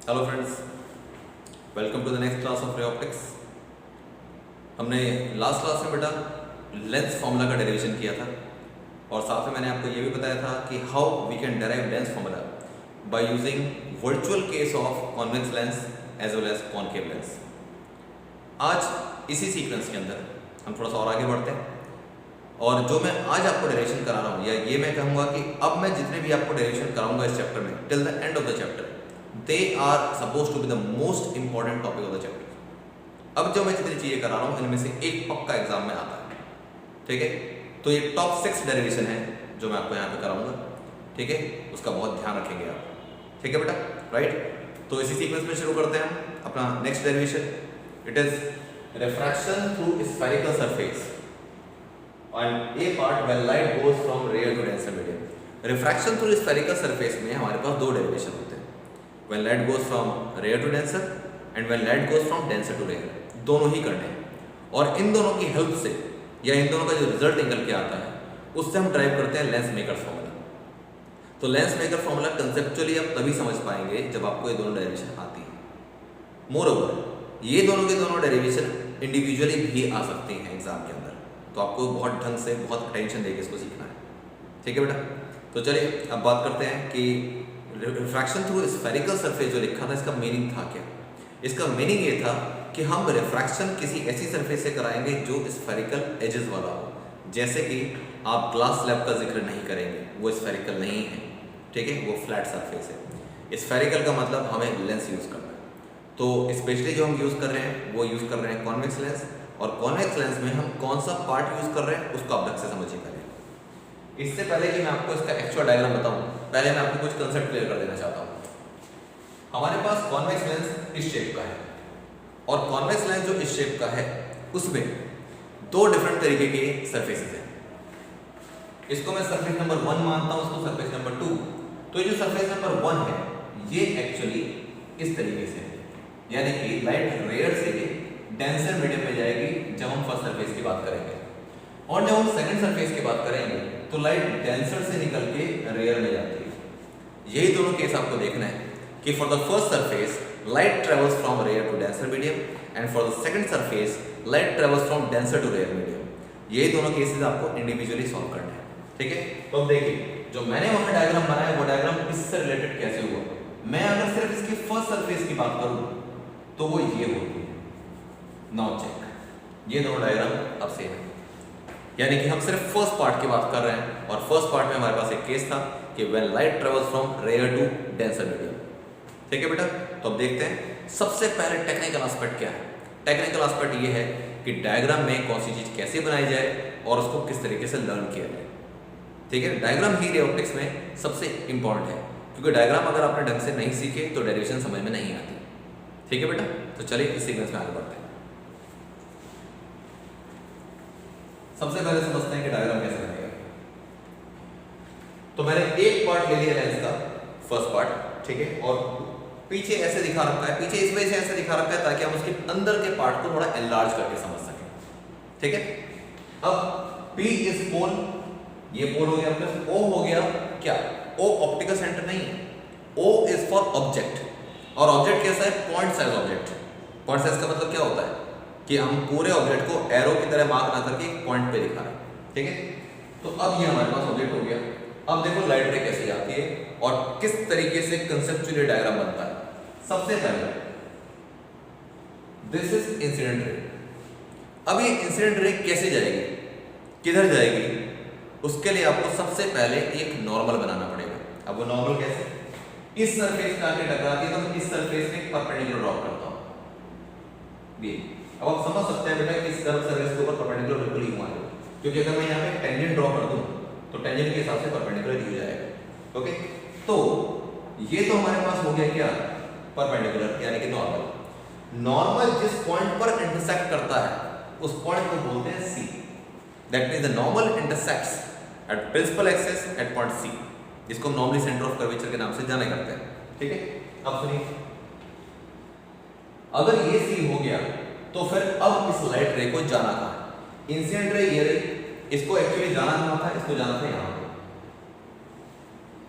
Hello friends, welcome to the next class of ray optics. हमने last class में बेटा lens formula का derivation किया था और साथ में मैंने आपको ये भी बताया था कि how we can derive lens formula by using virtual case of convex lens as well as concave lens. आज इसी सीक्वेंस के अंदर हम थोड़ा सा और आगे बढ़ते हैं और जो मैं आज आपको डेरिवेशन करा रहा हूँ या ये मैं कहूँगा कि अब मैं जितने भी आपको डेरिवेशन कराऊंगा इस चैप्टर में till the end of the chapter they are supposed to be the most important topic of the chapter। अब जो मैं जितनी चीजें करा रहा हूँ इनमें से एक पक्का एग्जाम में आता है, ठीक है। तो ये टॉप 6 डेरिवेशन है जो मैं आपको यहाँ पे कराऊंगा, ठीक है। उसका बहुत ध्यान रखेंगे आप, ठीक है बेटा, राइट। तो इसी सीक्वेंस में शुरू करते हैं हम अपना next derivation. It is refraction through spherical surface and a part when light goes from rare to denser medium. Refraction through spherical surface में हमारे पास दो डेरिवेशन होते हैं, when light goes from rare to denser and when light goes from denser to rare। दोनों ही करने हैं और इन दोनों की हेल्प से या इन दोनों का जो रिजल्ट निकल के आता है उससे हम ड्राइव करते हैं लेंस मेकर फॉर्मूला। तो लेंस मेकर फॉर्मूला कंसेप्चुअली आप तभी समझ पाएंगे जब आपको ये दोनों डेरिवेशन आती है। मोरओवर ये दोनों के दोनों डेरिवेशन इंडिविजुअली भी आ सकते हैं एग्जाम के अंदर, तो आपको बहुत ढंग से बहुत अटेंशन देकर इसको सीखना है, ठीक है बेटा। तो चलिए अब बात करते हैं कि रिफ्रैक्शन थ्रू स्फेरिकल सरफेस जो लिखा था इसका मीनिंग था क्या। इसका मीनिंग ये था कि हम रिफ्रैक्शन किसी ऐसी सरफेस से कराएंगे जो स्फेरिकल एजेस वाला हो। जैसे कि आप ग्लास स्लैब का जिक्र नहीं करेंगे, वो स्फेरिकल नहीं है, ठीक है, वो फ्लैट सरफेस है। स्फेरिकल का मतलब हमें लेंस यूज करना है, तो स्पेशली जो हम यूज कर रहे हैं वो यूज कर रहे हैं कॉन्वेक्स लेंस। और कॉन्वेक्स लेंस में हम कौन सा पार्ट यूज कर रहे हैं उसको आप ढंग से समझिए पहले। इससे पहले कि मैं आपको इसका एक्चुअल डायग्राम बताऊं, पहले मैं आपको कुछ कंसेप्ट क्लियर कर देना चाहता हूं। हमारे पास कॉन्वेक्स लेंस इस शेप का है और कॉन्वेक्स लेंस जो इस शेप का है उसमें दो डिफरेंट तरीके के सरफेसेस हैं। इसको मैं सरफेस नंबर 1 मानता हूं, इसको सरफेस नंबर 2। तो ये जो सरफेस नंबर 1 है ये एक्चुअली इस तरीके से है, यानी कि लाइट रेयर से डेंसर मीडियम में जाएगी जब हम फर्स्ट सरफेस की बात करेंगे, और जब हम सेकंड सरफेस की बात करेंगे तो लाइट डेंसर से निकल के रेयर में जाती है। यही दोनों केस आपको देखना है कि for the first surface light travels from rare to denser medium and for the second surface light travels from denser to rare medium. यही दोनों केसेस आपको इंडिविजुअली सॉल्व करने हैं, ठीक है। तो अब देखिए जो मैंने वहां डायग्राम बनाया वो डायग्राम इससे रिलेटेड कैसे हुआ। मैं अगर सिर्फ इसकी फर्स्ट सरफेस की बात करूं तो वो ये होती है। नाउ चेक, ये दोनों डायग्राम अब सेम है, यानी कि हम सिर्फ फर्स्ट पार्ट की बात कर रहे हैं और फर्स्ट पार्ट में हमारे पास एक केस था कि when light travels from rare to denser medium, ठीक है बेटा। तो अब देखते हैं सबसे पहले टेक्निकल एस्पेक्ट क्या है। टेक्निकल एस्पेक्ट ये है कि डायग्राम में कौन सी चीज कैसे बनाई जाए और उसको किस तरीके से लर्न किया जाए, ठीक है। डायग्राम ही रे ऑप्टिक्स में सबसे इंपॉर्टेंट है, क्योंकि डायग्राम अगर आपने ढंग से नहीं सीखे तो डेरिवेशन समझ में नहीं आती, ठीक है बेटा। तो चलिए इस सीक्वेंस में आगे बढ़ते हैं। सबसे पहले समझते हैं कि डायग्राम कैसे बनेगा। तो मैंने एक पार्ट ले लिया लेंस का, फर्स्ट पार्ट, ठीक है, और पीछे ऐसे दिखा रखा है। पीछे इस वजह से ऐसे दिखा रखा है ताकि हम उसके अंदर के पार्ट को थोड़ा एनलार्ज करके समझ सकें, ठीक है। अब P इज पोल, ये पोल हो गया, प्लस O हो गया क्या, O ऑप्टिकल सेंटर नहीं है, O इज फॉर ऑब्जेक्ट। और ऑब्जेक्ट कैसा है, point size object. Point size का मतलब क्या होता है कि हम पूरे ऑब्जेक्ट को एरो की तरह मार्क ना करके एक पॉइंट पे दिखा रहे हैं, ठीक है। तो अब ये हमारे पास ऑब्जेक्ट हो गया। अब देखो लाइट रे कैसे जाती है और किस तरीके से कंसेप्चुअली डायग्राम बनता है। सबसे पहले दिस इज इंसिडेंट रे। अब ये इंसिडेंट रे कैसे जाएगी, किधर जाएगी, उसके लिए आपको सबसे पहले एक नॉर्मल बनाना पड़ेगा। अब वो नॉर्मल कैसे, इस सरफेस पे आके टकराती है तो मैं इस सरफेस पे परपेंडिकुलर ड्रॉ करता हूं। अब आप समझ सकते हैं बेटा कि इस कर्व सरफेस के ऊपर परपेंडिकुलर बिल्कुल ही हुआ है, क्योंकि अगर मैं यहाँ पे टेंजेंट ड्रॉ कर दूं तो टेंजेंट के हिसाब से परपेंडिकुलर ही हो जाएगा, ओके। तो ये तो हमारे पास हो गया क्या, परपेंडिकुलर, यानी कि नॉर्मल। नॉर्मल जिस पॉइंट पर इंटरसेक्ट करता है उस पॉइंट को बोलते हैं C। That means the normal intersects at principal axis at point C, जिसको हम नॉर्मली सेंटर ऑफ कर्वेचर के नाम से जाने करते हैं, ठीक है। अब सुनिए, अगर ये C हो गया तो फिर अब इस लाइट रे को जाना कहां है, इंसिडेंट रे ये रही, इसको एक्चुअली जाना कहां था, इसको जाना था यहां पे।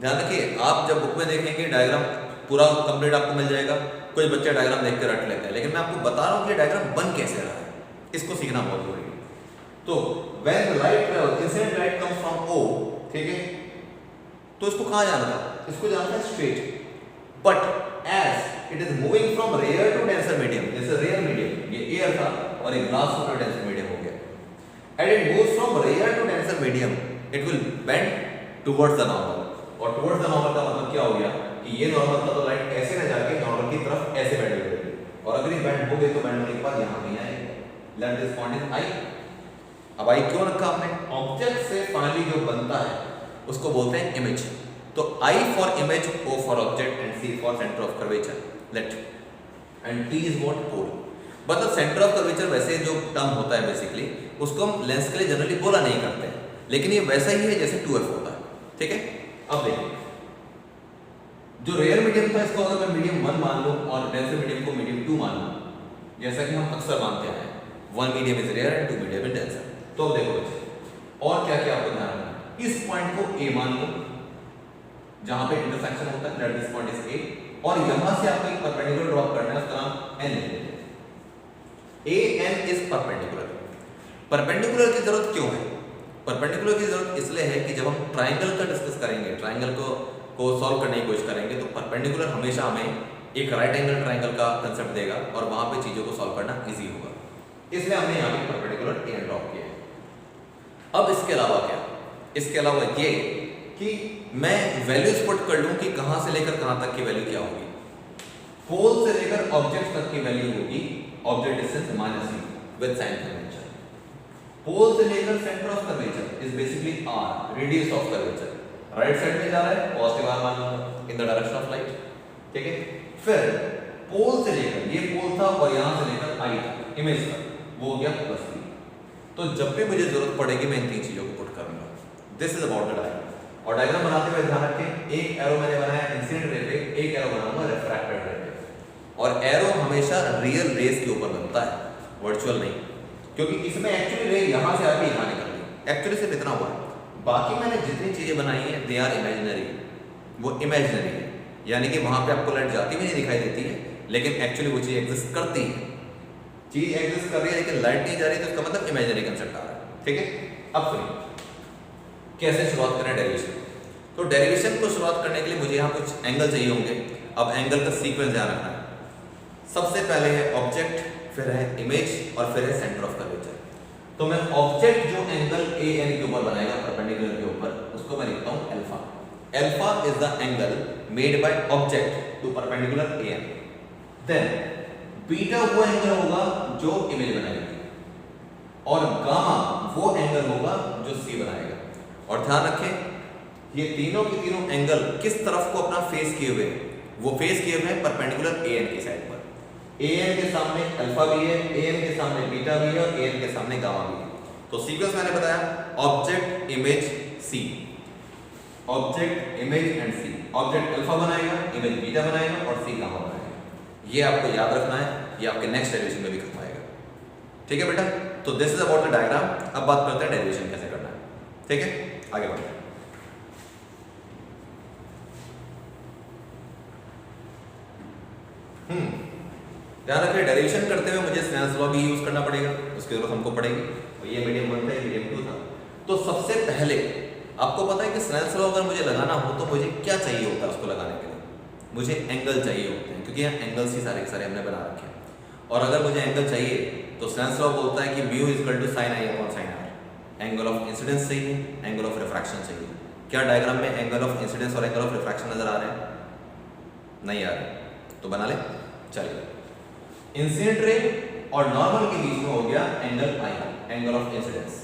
ध्यान रखिए, आप जब बुक में देखेंगे डायग्राम पूरा कंप्लीट आपको मिल जाएगा। कुछ बच्चे डायग्राम देख कर रट लेते हैं, लेकिन मैं आपको बता रहा हूँ कि डायग्राम बन कैसे रहा है, इसको सीखना बहुत जरूरी है। तो when light travel, incident light comes from O, ठीक है, तो इसको कहाँ जाना था, इसको जाना था straight, but as it is moving from rare to denser medium, जैसे रेयर मीडियम ये एयर था और एक ग्लास होकर डेंसर मीडियम हो गया, and it moves from rare to denser medium, it will bend towards the normal. और towards the normal का मतलब क्या हो गया कि ये नॉर्मल था तो लाइट ऐसे ना जाके नॉर्मल की तरफ ऐसे बेंड हो गई, और अगर ये बेंड हो गई तो बेंड होने के बाद यहाँ पे आएगा। Let this point is I. अब आई क्यों रखा हमने, ऑब्जेक्ट से फाइनली जो बनता है उसको बोलते हैं इमेज। तो I for image, O for object and C for centre of curvature, let, and T is what, pole. मतलब सेंटर ऑफ कर्वेचर वैसे जो टर्म होता है बेसिकली उसको हम लेंस के लिए जनरली बोला नहीं करते हैं, लेकिन ये वैसा ही है जैसे 2F होता है, ठीक है। अब देखिए जो रेयर मीडियम था इसको अगर मैं मीडियम 1 मान लूं और डेंसर मीडियम को मीडियम 2 मान लूं, जैसा कि हम अक्सर मानते हैं 1 medium is rare and 2 medium is denser. तो अब देखो बच्चे और क्या क्या आपको ध्यान रखना है, इस पॉइंट को A मान लो जहां पे इंटरसेक्शन होता है, let this point is A, और यहां से आपको एक परपेंडिकुलर ड्रॉ करना है, उसका नाम N ले लेते हैं। AN is perpendicular. परपेंडिकुलर की जरूरत क्यों है, परपेंडिकुलर की जरूरत इसलिए है कि जब हम ट्राइंगल का डिस्कस करेंगे, ट्राइंगल को सॉल्व करने की कोशिश करेंगे, तो परपेंडिकुलर हमेशा हमें एक राइट एंगल ट्राइंगल का कंसेप्ट देगा और वहां पे चीजों को सॉल्व करना इजी होगा, इसलिए हमने यहाँ पे परपेंडिकुलर AN ड्रॉ किया है। अब इसके अलावा क्या, इसके अलावा ये कि मैं वैल्यूज पुट कर लूं कि कहां से लेकर कहां तक की वैल्यू क्या होगी। पोल से लेकर ऑब्जेक्ट तक की वैल्यू होगी object distance -c with sign convention. Pole से लेकर centre of curvature is basically r, radius of curvature, right side में जा रहा है पॉजिटिव r मान लूंगा in the direction of light, ठीक है। फिर पोल से लेकर, ये पोल था और यहां से लेकर I तक इमेज तक, वो हो गया +3। तो जब भी मुझे जरूरत पड़ेगी मैं इन तीन चीजों को पुट करूंगा। This is about the diagram. और डायग्राम बनाते हुए ध्यान रखें, एक एरो मैंने बनाया इंसिडेंट रे पे, एक एरो बनाऊंगा रिफ्रैक्टेड रे पे, और एरो हमेशा रियल रेस के ऊपर बनता है, वर्चुअल नहीं, क्योंकि इसमें एक्चुअली रे यहां से आके यहां निकल गई, एक्चुअली सिर्फ इतना हुआ है। बाकी मैंने जितनी चीजें बनाई हैं दे आर इमेजिनरी, वो इमेजिनरी है, यानी कि वहां पे आपको लाइट जाती भी नहीं दिखाई देती है, लेकिन एक्चुअली वो चीज एग्जिस्ट करती है। चीज एग्जिस्ट कर रही है लेकिन लाइट नहीं जा रही, तो इसका मतलब इमेजिनरी कंसेप्ट आ रहा है, ठीक है। अब सुनिए कैसे शुरुआत करें डेरिवेशन। तो डेरिवेशन को शुरुआत करने के लिए मुझे यहाँ कुछ एंगल चाहिए होंगे। अब एंगल का सीक्वेंस ध्यान रखना है। सबसे पहले है ऑब्जेक्ट, फिर है इमेज और फिर है सेंटर ऑफ कर्वेचर। तो मैं ऑब्जेक्ट जो एंगल AN के ऊपर बनाएगा परपेंडिकुलर के ऊपर, उसको मैं लिखता हूँ alpha. Alpha is the angle made by object to perpendicular AN। Then beta वो एंगल होगा जो इमेज बनाएगी, और गामा वो एंगल होगा जो C बनाएगा। और ध्यान रखें ये तीनों के तीनों एंगल किस तरफ को अपना फेस किए हुए हैं, वो फेस किए हुए हैं परपेंडिकुलर AN की साइड पर। AN के सामने अल्फा भी है, AN के सामने बीटा भी है और AN के सामने गामा भी है। तो सीक्वेंस मैंने बताया object image C, object image and C। Object alpha बनाएगा, इमेज बीटा बनाएगा और C गामा बनाएगा। ये आपको याद रखना है, ये आपके नेक्स्ट डेरिवेशन में भी काम आएगा, ठीक है बेटा। तो this is about the diagram. अब बात करते हैं डेरिवेशन कैसे करना है, ठीक है, आगे बढ़ते हैं। ध्यान रखिए डेरिवेशन करते हुए मुझे स्नेल्स लॉ भी यूज करना पड़ेगा, उसकी जरूरत हमको पड़ेगी। और ये मीडियम 1 था, ये मीडियम 2 था। तो सबसे पहले आपको पता है कि स्नेल्स लॉ अगर मुझे लगाना हो तो मुझे क्या चाहिए होता है उसको लगाने के लिए, मुझे एंगल चाहिए होते हैं, क्योंकि यहाँ एंगल्स ही सारे के सारे हमने बना रखे हैं। और अगर मुझे एंगल चाहिए तो स्नेल्स लॉ बोलता है कि mu equal to sine I upon sine R. Angle of incidence चाहिए, एंगल ऑफ रिफ्रैक्शन चाहिए। क्या डायग्राम में एंगल ऑफ इंसिडेंस और एंगल ऑफ रिफ्रैक्शन नजर आ रहे हैं? नहीं आ रहे तो बना ले। चलिए इंसिडेंट रे और नॉर्मल के बीच में हो गया angle I, angle of incidence.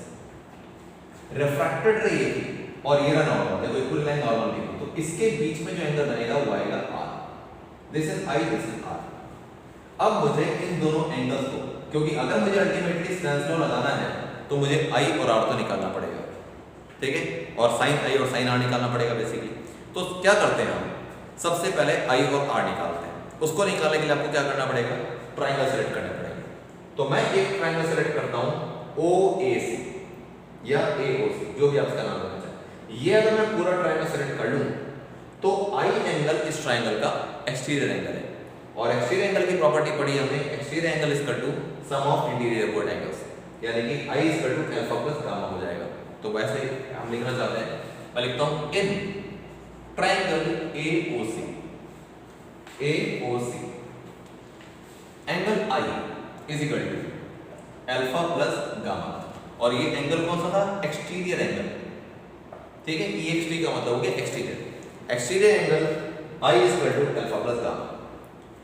Refracted रे ये थी और ये रहा नॉर्मल, देखो इक्वल लाइन नॉर्मल की, तो इसके बीच में जो एंगल बनेगा वो आएगा R. This is I, this is R. अब मुझे इन दोनों एंगल्स को, क्योंकि अगर मुझे अल्टीमेटली स्नेल्स लॉ लगाना है तो मुझे आई और आर तो निकालना पड़ेगा, ठीक है, और साइन आई और साइन आर निकालना पड़ेगा बेसिकली। तो क्या करते हैं हम, सबसे पहले आई और आर निकालते हैं। उसको निकालने के लिए आपको क्या करना पड़ेगा, ट्राइंगल सेलेक्ट करना पड़ेगा। तो मैं एक ट्राइंगल सेलेक्ट करता हूं OAC या AOC, जो भी आपका नाम होना चाहिए। ये अगर मैं पूरा ट्राइंगल सेलेक्ट कर लूं तो आई एंगल इस ट्राइंगल का एक्सटीरियर एंगल है, और एक्सटीरियर एंगल की प्रॉपर्टी पढ़ी हमने, exterior angle is equal to sum of interior both angles, यानी कि I is equal to alpha plus gamma हो जाएगा। तो वैसे हम लिखना चाहते हैं, मैं लिखता हूं in triangle AOC angle I is equal to alpha plus gamma, और ये एंगल कौन सा था? एक्सटीरियर एंगल, ठीक है। EXT का मतलब हो गया exterior angle I is equal to alpha plus gamma.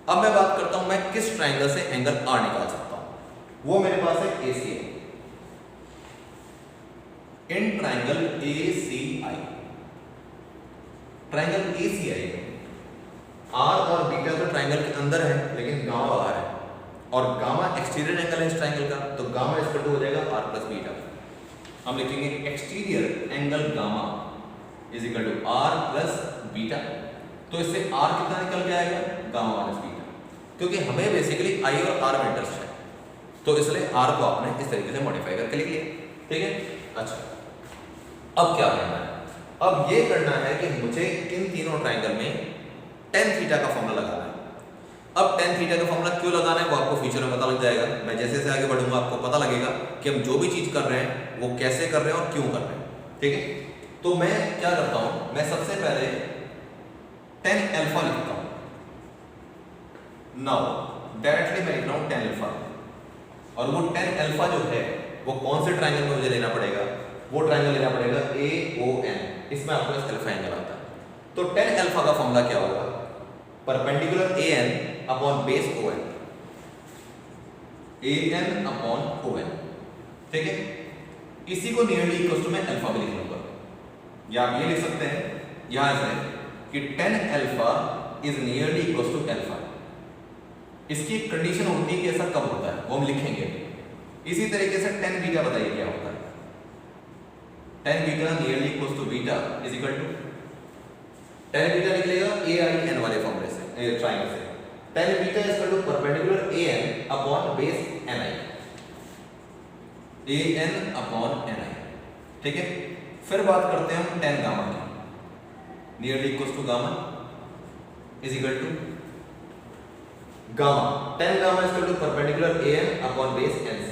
अब मैं बात करता हूं मैं किस ट्राइंगल से एंगल R निकाल सकता हूं, वो मेरे पास है ACI, in triangle ACI, triangle ACI R और बीटा तो ट्राइंगल के अंदर है लेकिन गामा बाहर है, और गामा एक्सटीरियर एंगल है इस ट्राइंगल का, तो गामा इस पर हो जाएगा R प्लस बीटा। हम लिखेंगे exterior angle gamma is equal to R plus beta, तो इससे R कितना निकल के आएगा? गामा माइनस बीटा, क्योंकि हमें बेसिकली I और R में इंटरेस्ट है, तो इसलिए R को आपने इस तरीके से मॉडिफाई करके लिख लिया, ठीक है। अच्छा, अब क्या करना है? अब ये करना है कि मुझे इन तीनों ट्राइंगल में tan थीटा का फॉर्मूला लगाना है। अब tan थीटा का फॉर्मूला क्यों लगाना है वो आपको फ्यूचर में पता लग जाएगा। मैं जैसे जैसे आगे बढ़ूंगा आपको पता लगेगा कि हम जो भी चीज कर रहे हैं वो कैसे कर रहे हैं और क्यों कर रहे हैं, ठीक है। तो मैं क्या करता हूं, मैं सबसे पहले tan अल्फा लिखता हूं। नाउ डायरेक्टली मैं लिख रहा हूं tan अल्फा, और वो tan अल्फा जो है वो कौन से ट्राइंगल में मुझे लेना पड़ेगा? वो ट्राइंगल लेना पड़ेगा AON, इसमें आपको अल्फा एंगल आता है। तो tan अल्फा का फॉर्मूला क्या होगा? Perpendicular AN upon base ON, AN upon ON, ठीक है। इसी को नियरली इक्वल टू मैं अल्फा भी लिख लूंगा, या आप ये लिख सकते हैं यहां से कि tan alpha is nearly equal to alpha. इसकी एक कंडीशन होती है कि ऐसा कब होता है, वो हम लिखेंगे। इसी तरीके से tan बीटा बताइए क्या होता है? tan beta nearly equal to beta is equal to, tan beta निकलेगा AIN वाले फॉर्मूले से, ट्राइंगल से। tan beta is equal to perpendicular AN upon base NI, AN upon NI, ठीक है। फिर बात करते हैं हम tan गामा की, nearly equal to gamma is equal to gamma, tan gamma is equal to perpendicular AN upon base NC,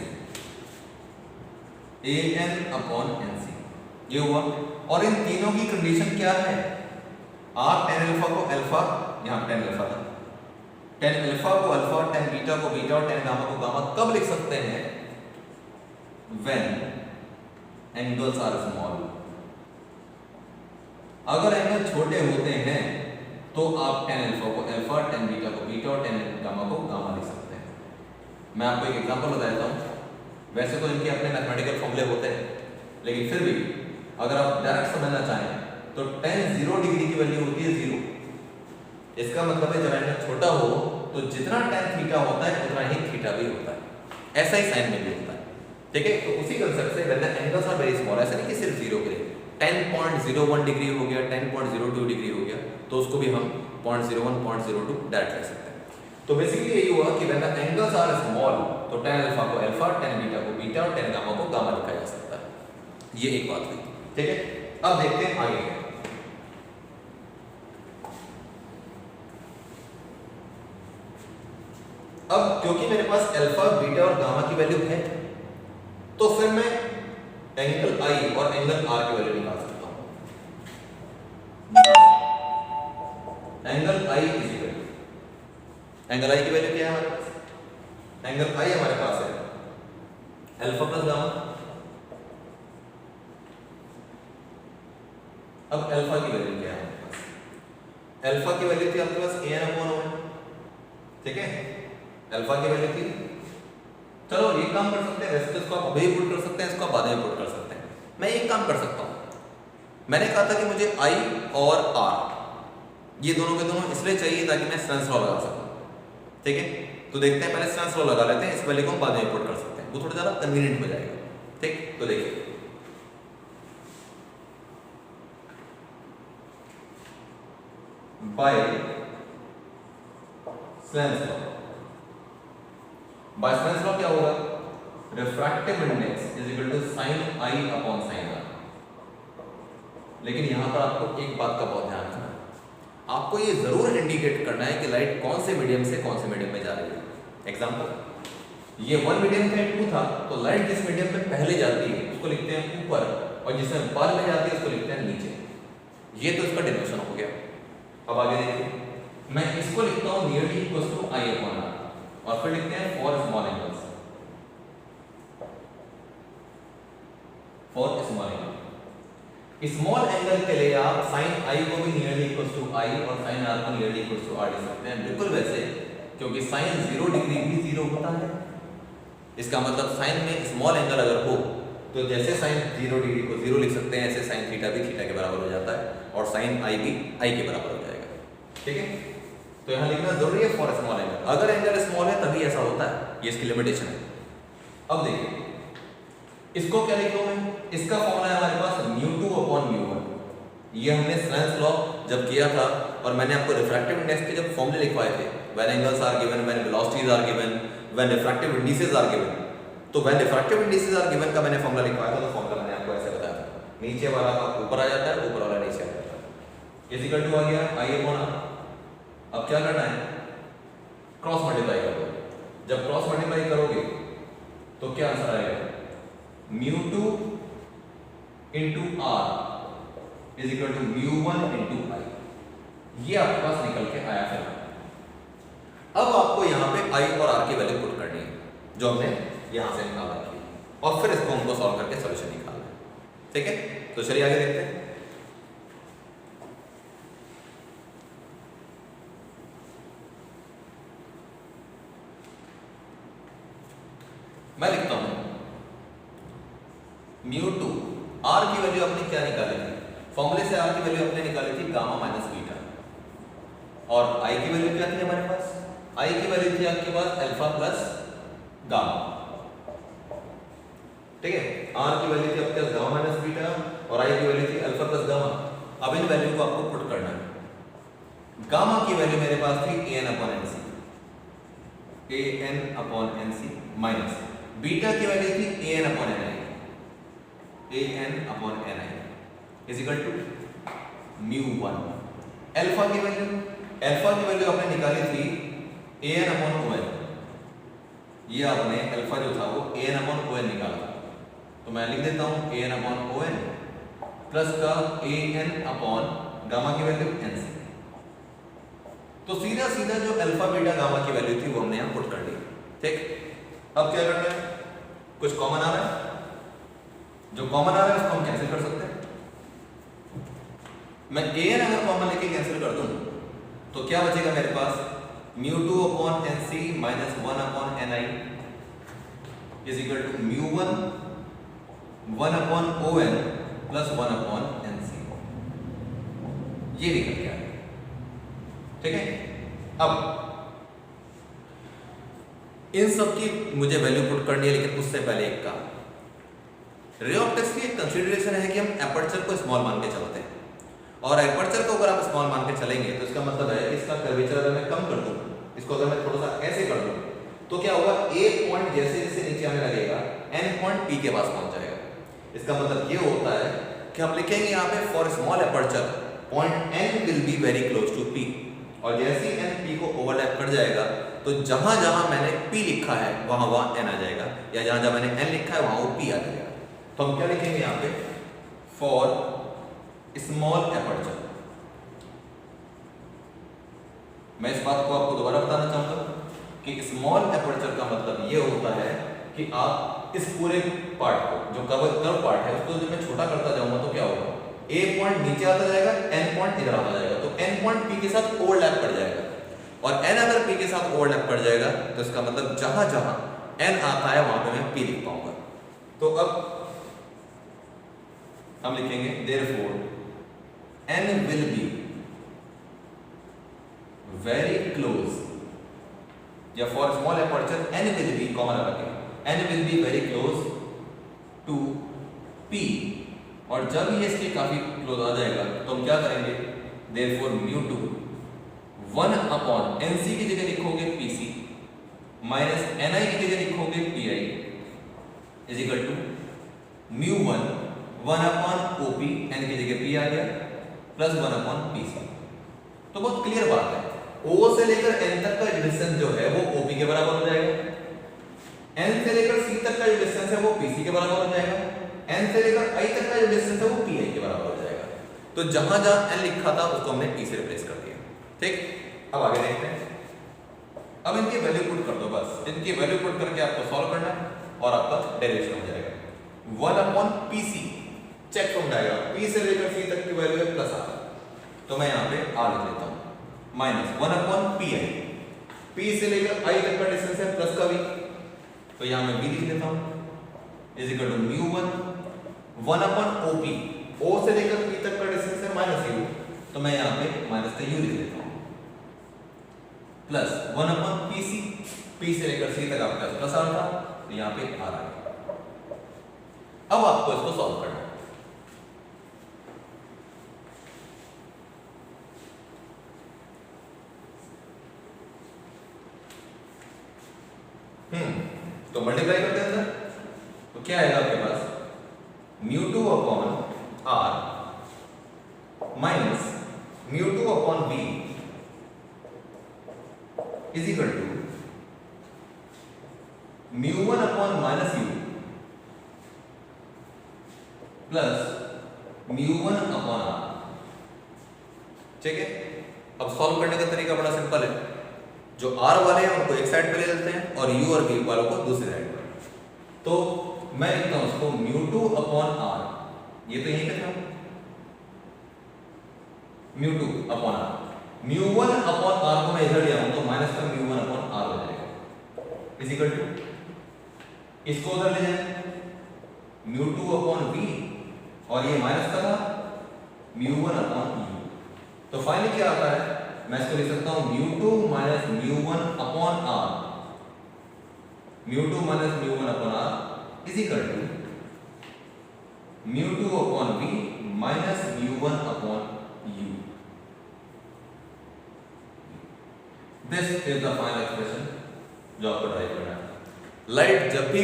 AN upon NC, ये हुआ। और इन तीनों की कंडीशन क्या है? आप tan अल्फा को अल्फा, यहां tan अल्फा था, tan अल्फा को अल्फा, tan बीटा को बीटा और tan गामा को गामा कब लिख सकते हैं? when angles are small। अगर एंगल छोटे होते हैं तो आप tan अल्फा को अल्फा, tan बीटा को बीटा और tan गामा को गामा लिख सकते हैं। मैं आपको एक एग्जांपल बता देता हूं। वैसे तो इनके अपने मैथमेटिकल फॉर्मूले होते हैं, लेकिन फिर भी अगर आप डायरेक्ट समझना चाहें तो tan 0 डिग्री की वैल्यू होती है 0। इसका मतलब है जब एंगल छोटा हो तो जितना tan थीटा होता है उतना ही थीटा भी होता है, ऐसा ही साइन में भी होता है, ठीक है। तो उसी कंसेप्ट से when the angles are very small, ऐसा नहीं कि सिर्फ 0 के लिए 10.01 डिग्री हो गया, 10.02 डिग्री हो गया, तो उसको भी हम 0.01, 0.02 डायरेक्ट लिख सकते हैं। तो बेसिकली यही हुआ कि when the angles are small तो tan अल्फा को अल्फा, tan बीटा को बीटा और tan गामा को गामा लिखा जा सकता है। ये एक बात हुई, ठीक है। अब देखते हैं आगे। अब क्योंकि मेरे पास अल्फा, बीटा और गामा की वैल्यू है, तो फिर मैं एंगल आई और एंगल आर की वैल्यू निकाल सकता हूं। Angle I is equal to, angle I की वैल्यू क्या है हमारे पास? एंगल आई हमारे पास है अल्फा प्लस गामा। अब अल्फा की वैल्यू क्या है हमारे पास? अल्फा की वैल्यू थी आपके पास AN अपॉन ON, ठीक है। अल्फा की वैल्यू थी, चलो ये काम कर सकते हैं। वैसे तो इसको आप अभी पुट कर सकते हैं, इसको आप बाद में पुट कर सकते हैं। मैं एक काम कर सकता हूं, मैंने कहा था कि मुझे I और R ये दोनों के दोनों इसलिए चाहिए ताकि मैं स्ट्रेंथ लॉ लगा सकूं, ठीक है। तो देखते हैं, पहले स्ट्रेंथ लॉ लगा लेते हैं, इस वैल्यू को हम बाद में पुट कर सकते हैं, वो थोड़ा ज़्यादा कन्वीनियंट हो जाएगा, ठीक। तो देखिए by Snell's law, by Snell's law क्या होगा? Refractive index is equal to sin I upon sin R। लेकिन यहां पर आपको एक बात का बहुत ध्यान रखना है, आपको ये जरूर इंडिकेट करना है कि लाइट कौन से मीडियम से कौन से मीडियम में जा रही है। एग्जांपल, ये 1 मीडियम का 2 था, तो लाइट जिस मीडियम में पहले जाती है उसको लिखते हैं ऊपर, और जिसमें बाद में जाती है उसको लिखते हैं नीचे। ये तो इसका डेरिवेशन हो गया। अब आगे देखिए, मैं इसको लिखता हूं nearly equal to I upon R, और फिर लिखते हैं for small angles, for small angle. Small angle के लिए आप साइन I को भी नियरली इक्वल टू I और साइन R को नियरली इक्वल टू R लिख सकते हैं, बिल्कुल वैसे, क्योंकि साइन 0 डिग्री भी 0 होता है। इसका मतलब साइन में स्मॉल एंगल अगर हो तो जैसे साइन 0 डिग्री को 0 लिख सकते हैं, ऐसे साइन थीटा भी थीटा के बराबर हो जाता है, और साइन I भी I के बराबर हो जाएगा। ठीक है, तो यहाँ लिखना जरूरी है फॉर स्मॉल एंगल। अगर एंगल स्मॉल है तभी ऐसा होता है, ये इसकी लिमिटेशन है। अब देखिए, इसको क्या लिखूं मैं, इसका फॉर्मूला है हमारे पास μ2 अपॉन μ1। ये हमने स्नेल्स लॉ जब किया था, और मैंने आपको रिफ्रैक्टिव इंडेक्स के जब फॉर्मूले लिखवाए थे, when angles are given, when velocities are given, when refractive indices are given, तो when refractive indices are given का मैंने फॉर्मूला लिखवाया था, तो फॉर्मूला मैंने आपको ऐसे बताया था, नीचे वाला ऊपर आ जाता है, ऊपर वाला नीचे आ जाता है, इक्वल टू आ गया I अपॉन R। अब क्या करना है, क्रॉस मल्टीप्लाई कर दो। जब क्रॉस मल्टीप्लाई करोगे तो क्या आंसर आएगा, μ2 into R is equal to μ1 into I। ये आपके पास निकल के आया फिर। अब आपको यहाँ पे I और R की वैल्यू पुट करनी है, जो हमने यहाँ से निकाला थी, और फिर इसको हमको सॉल्व करके सॉल्यूशन निकालना है। ठीक है, तो चलिए आगे देखते हैं। मैं लिखता हूं μ2, R की वैल्यू अपने क्या निकाली थी, फॉर्मूले से R की वैल्यू अपने निकाली थी गामा माइनस बीटा, और I की वैल्यू क्या थी हमारे पास, I की वैल्यू थी आपके पास अल्फा प्लस गामा। ठीक है, R की वैल्यू थी आपके पास गामा माइनस बीटा, और I की वैल्यू थी अल्फा प्लस गामा। अब इन वैल्यू को आपको पुट करना है। गामा की वैल्यू मेरे पास थी an upon nc, an upon nc, minus beta की वैल्यू थी an upon ni, an upon ni is equal to μ1। Alpha की वैल्यू आपने निकाली थी an अपॉन on। ये आपने अल्फा जो था वो an अपॉन on निकाला था, तो मैं लिख देता हूं an अपॉन on प्लस का an अपॉन गामा की वैल्यू nc। तो सीधा सीधा जो अल्फा बीटा गामा की वैल्यू थी वो हमने यहां पुट कर दी। ठीक, अब क्या करना है, कुछ कॉमन आ रहा है, जो कॉमन आ रहा है उसको हम कैंसिल कर सकते हैं। मैं an अगर कॉमन लेके कैंसिल कर दूं तो क्या बचेगा मेरे पास, μ2 upon nc minus 1 upon ni is equal to μ1 1 upon on plus 1 upon nc। ये निकल गया। ठीक है, अब इन सब की मुझे वैल्यू पुट करनी है, लेकिन उससे पहले एक काम, रे ऑप्टिक्स की एक कंसीडरेशन है कि हम एपर्चर को स्मॉल मान के चलते हैं, और एपर्चर को अगर आप स्मॉल मान के चलेंगे तो इसका मतलब है कि इसका कर्वेचर अगर मैं कम कर दूं, इसको अगर मैं थोड़ा सा ऐसे कर दूं, तो क्या होगा, ए पॉइंट जैसे जैसे नीचे आने लगेगा एन पॉइंट पी के पास पहुंच जाएगा। इसका मतलब ये होता है कि हम लिखेंगे यहाँ पे for small aperture point N will be very close to P, और जैसे ही एन पी को ओवरलैप कर जाएगा तो जहां जहां मैंने पी लिखा है वहां वहां एन आ जाएगा, या जहां जहां मैंने एन लिखा है वहां वो पी आ जाएगा। तो हम क्या लिखेंगे यहाँ पे, फॉर स्मॉल एपर्चर। मैं इस बात को आपको दोबारा बताना चाहूंगा कि स्मॉल एपर्चर का मतलब ये होता है कि आप इस पूरे पार्ट को, जो कर्व पार्ट है, उसको जब मैं छोटा करता जाऊंगा तो क्या होगा, ए पॉइंट नीचे आता जाएगा, एन पॉइंट इधर आता जाएगा, तो एन पॉइंट पी के साथ ओवरलैप कर जाएगा, और एन अगर पी के साथ ओवरलैप कर जाएगा तो इसका मतलब जहां जहां एन आता है वहां पे मैं पी लिख पाऊंगा। तो अब हम लिखेंगे therefore n will be very close, या for small aperture n will be common रखें, n will be very close to p, और जब ये इसके काफी क्लोज आ जाएगा तो हम क्या करेंगे, therefore μ2 1 अपॉन nc की जगह लिखोगे pc माइनस ni की जगह लिखोगे pi is equal to μ1 1 upon op, n की जगह p आ गया, प्लस 1 अपॉन pc। तो बहुत क्लियर बात है, O से लेकर N तक का डिस्टेंस जो है वो OP के बराबर हो जाएगा, N से लेकर C तक का जो डिस्टेंस है वो PC के बराबर हो जाएगा, N से लेकर I तक का जो डिस्टेंस है वो PI के बराबर हो जाएगा। तो जहां जहां N लिखा था उसको हमने P से रिप्लेस कर दिया। ठीक, अब आगे देखते हैं। अब इनकी वैल्यू पुट कर दो, बस इनकी वैल्यू पुट करके आपको सॉल्व करना है और आपका डेरिवेशन हो जाएगा 1/PC। Check from diagram, P से लेकर C तक की वैल्यू है प्लस R, तो मैं यहाँ पे R लिख लेता हूँ, माइनस 1/PI। P से लेकर I तक का डिस्टेंस है प्लस का V, तो यहाँ मैं V लिख लेता हूँ, is equal to μ1 1/OP। O से लेकर P तक का डिस्टेंस है माइनस U, तो मैं यहाँ पे माइनस का U लिख लेता हूँ, प्लस 1/PC। P से लेकर C तक आपका प्लस R था, तो यहाँ पे R आ गया। अब आपको इसको सॉल्व करना है। तो मल्टीप्लाई करते हैं अंदर, तो क्या आएगा आपके पास, μ2/R minus μ2/V is equal to μ1/-U plus μ1/R। ठीक है, अब सॉल्व करने का तरीका बड़ा सिंपल है, जो R वाले हैं उनको एक साइड पे ले लेते हैं और U और V वालों को दूसरी साइड पर। तो मैं लिखता हूं उसको μ2/R, ये तो यही करता हूं, μ2/R। μ1/R को मैं इधर ले आऊं तो माइनस का μ1/R हो जाएगा, इज इक्वल टू इसको उधर ले जाए μ2/V और ये माइनस का था μ1/U। तो फाइनली क्या आता है, मैं इसको लिख सकता हूं μ2 minus μ1/R, μ2 minus μ1/R is equal to μ2/V minus μ1/U। This is the final expression जो आपको ड्राइव करना है। लाइट जब भी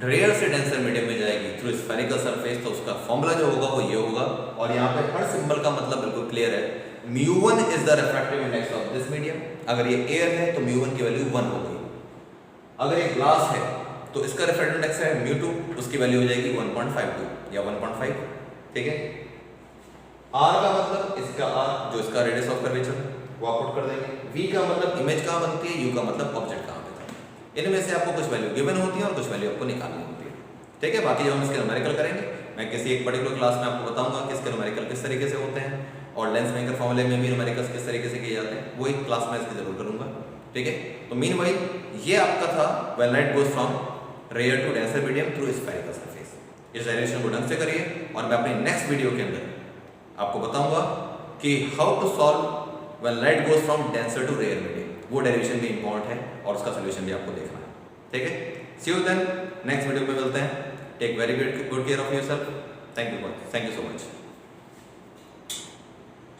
रेयर से डेंसर मीडियम में जाएगी थ्रू स्फेरिकल सरफेस, तो उसका फॉर्मूला जो होगा वो ये होगा, और यहाँ पे हर सिंबल का मतलब बिल्कुल क्लियर है। μ1 is the refractive index of this medium, अगर ये एयर है तो μ1 की वैल्यू 1 होगी, अगर ये ग्लास है तो इसका रिफ्रैक्टिव इंडेक्स है μ2, उसकी वैल्यू हो जाएगी 1.52 या 1.5। ठीक है, R का मतलब इसका R जो इसका रेडियस ऑफ कर्वेचर वो आप पुट कर देंगे, V का मतलब इमेज कहाँ बनती है, U का मतलब ऑब्जेक्ट कहाँ पे था। इनमें से आपको कुछ वैल्यू गिवन होती है और कुछ वैल्यू आपको निकालनी होती है। ठीक है, बाकी जब हम इसके न्यूमेरिकल करेंगे, मैं किसी एक पर्टिकुलर क्लास में आपको बताऊंगा कि इसके न्यूमेरिकल किस तरीके से होते हैं और लेंस मेकर फॉर्मूले में भी न्यूमेरिकल्स किस तरीके से किए जाते हैं, वो एक क्लास में इसकी जरूर करूंगा। ठीक है, तो मीनवाइल ये आपका था when light goes from rare to denser medium through spherical surface. इस डेरिवेशन को ढंग से करिए और मैं अपने नेक्स्ट वीडियो के अंदर आपको बताऊंगा कि how to solve when light goes from denser to rare medium. वो डेरिवेशन भी इंपॉर्टेंट है और उसका सोल्यूशन भी आपको देखना है। ठीक है, see you then, next video में मिलते हैं। Take very good care of yourself. Thank you so much.